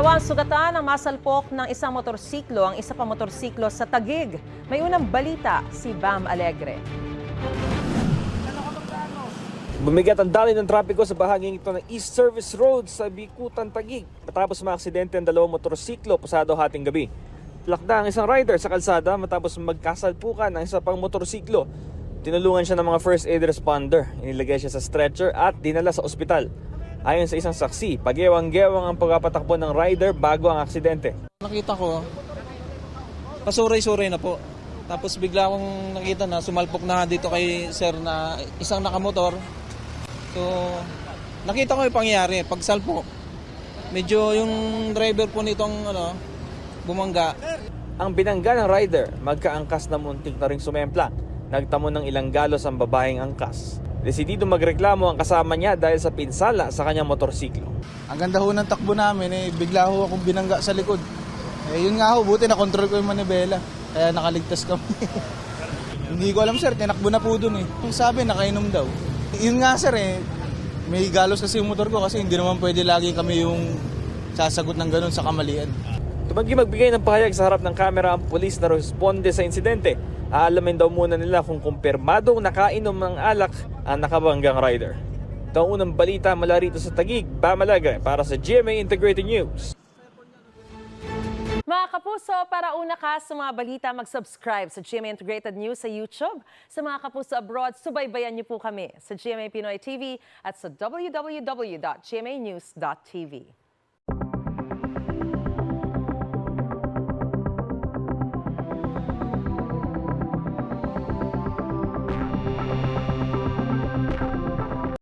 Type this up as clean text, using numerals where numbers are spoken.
Dalawang sugatan ang masalpok ng isang motorsiklo ang isa pa motorsiklo sa Taguig. May unang balita si Bam Alegre. Bumigat ang daloy ng trapiko sa bahaging ito ng East Service Road sa Bikutan, Taguig matapos maaksidente ang dalawang motorsiklo pasado hating gabi. Plakda ang isang rider sa kalsada matapos magkasalpukan ang isa pang motorsiklo. Tinulungan siya ng mga first aid responder. Inilagay siya sa stretcher at dinala sa ospital. Ayon sa isang saksi, pagyewang-gewang ang pagpapatakbo ng rider bago ang aksidente. Nakita ko, pasuray-suray na po. Tapos bigla akong nakita na sumalpok na dito kay sir na isang nakamotor. So, nakita ko yung pangyayari. Pagsalpok, medyo yung driver po nitong bumangga. Ang binangga ng rider, magkaangkas na muntik na ring sumempla. Nagtamo ng ilang galos ang babaeng angkas. Desidido magreklamo ang kasama niya dahil sa pinsala sa kanyang motorsiklo. Ang ganda ho ng takbo namin, bigla ho akong binangga sa likod. Yun nga ho, buti na-control ko yung manibela. Kaya nakaligtas kami. Hindi ko alam sir, tinakbo na po dun . Yung sabi, nakainom daw. Yun nga sir may galos kasi yung motor ko kasi hindi naman pwede lagi kami yung sasagot ng ganun sa kamalian. Tumanggi magbigay ng pahayag sa harap ng kamera ang pulis na responde sa insidente. Aalamin daw muna nila kung kumpirmadong nakainom ng alak ang nakabanggang rider. Ito ang unang balita mula rito sa Taguig, Bam Alegre para sa GMA Integrated News. Mga kapuso, para una ka sa mga balita, mag-subscribe sa GMA Integrated News sa YouTube. Sa mga kapuso abroad, subaybayan niyo po kami sa GMA Pinoy TV at sa www.gmanews.tv.